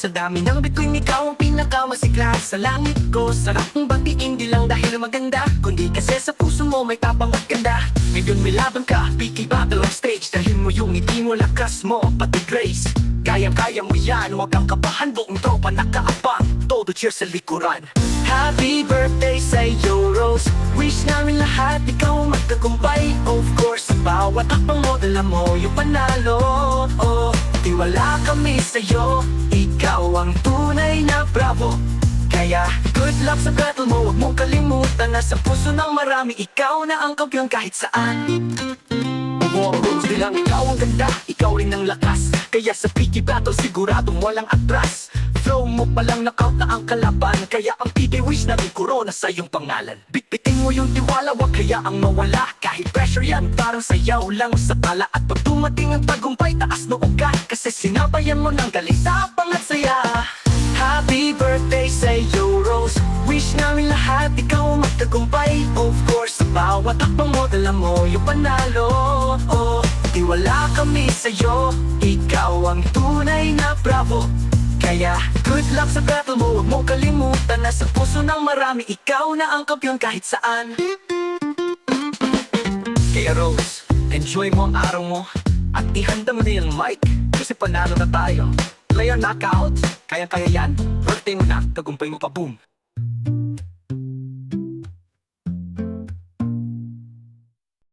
Sa dami ng bituin, ikaw ang pinakamasigla sa langit ko. Sarap mong batiin, di lang dahil maganda, kundi kasi sa puso mo may tapang at ganda. Ngayon may laban ka, picky battle on stage. Dahil mo yung ngiti mo, lakas mo, pati grace. Kayang-kaya mo yan, huwag kang kabahan. Buong tropa nakaabang, todo cheer sa likuran. Happy birthday sa'yo, Rose. Wish namin lahat ikaw magtagumpay. Of course, sa bawat akbang mo, dala mo yung panalo. Oh, tiwala kami sa'yo. Ikaw ang tunay na bravo. Kaya, good luck sa battle mo. Huwag mong kalimutan na sa puso ng marami, ikaw na ang kampiyon kahit saan. Rose, di lang ikaw ang ganda, ikaw rin ang lakas. Kaya sa picky battle, siguradong walang atras. Flow mo palang knockout na ang kalaban. Kaya ang PK wish namin corona sa iyong pangalan. Bitbitin mo yung tiwala, wag hayaang mawala. Kahit pressure yan, parang sayaw lang sa tala. At pag dumating ang tagumpay, taas noo ka. Kasi sinabayan mo ng galing tapang at saya. Happy birthday sa'yo, Rose. Wish namin lahat ikaw magtagumpay. Of course, sa bawat akbang mo, dala mo yung panalo. Oh, tiwala kami sa'yo. Ikaw ang tunay na bravo. Kaya, good luck sa battle mo. Huwag mong kalimutan na sa puso ng marami, ikaw na ang kampiyon kahit saan. Kaya Rose, enjoy mo ang araw mo. At ihanda mo na yung mic, kasi panalo na tayo. Player knockout, kaya yan. Birthday mo na, tagumpay mo pa, boom.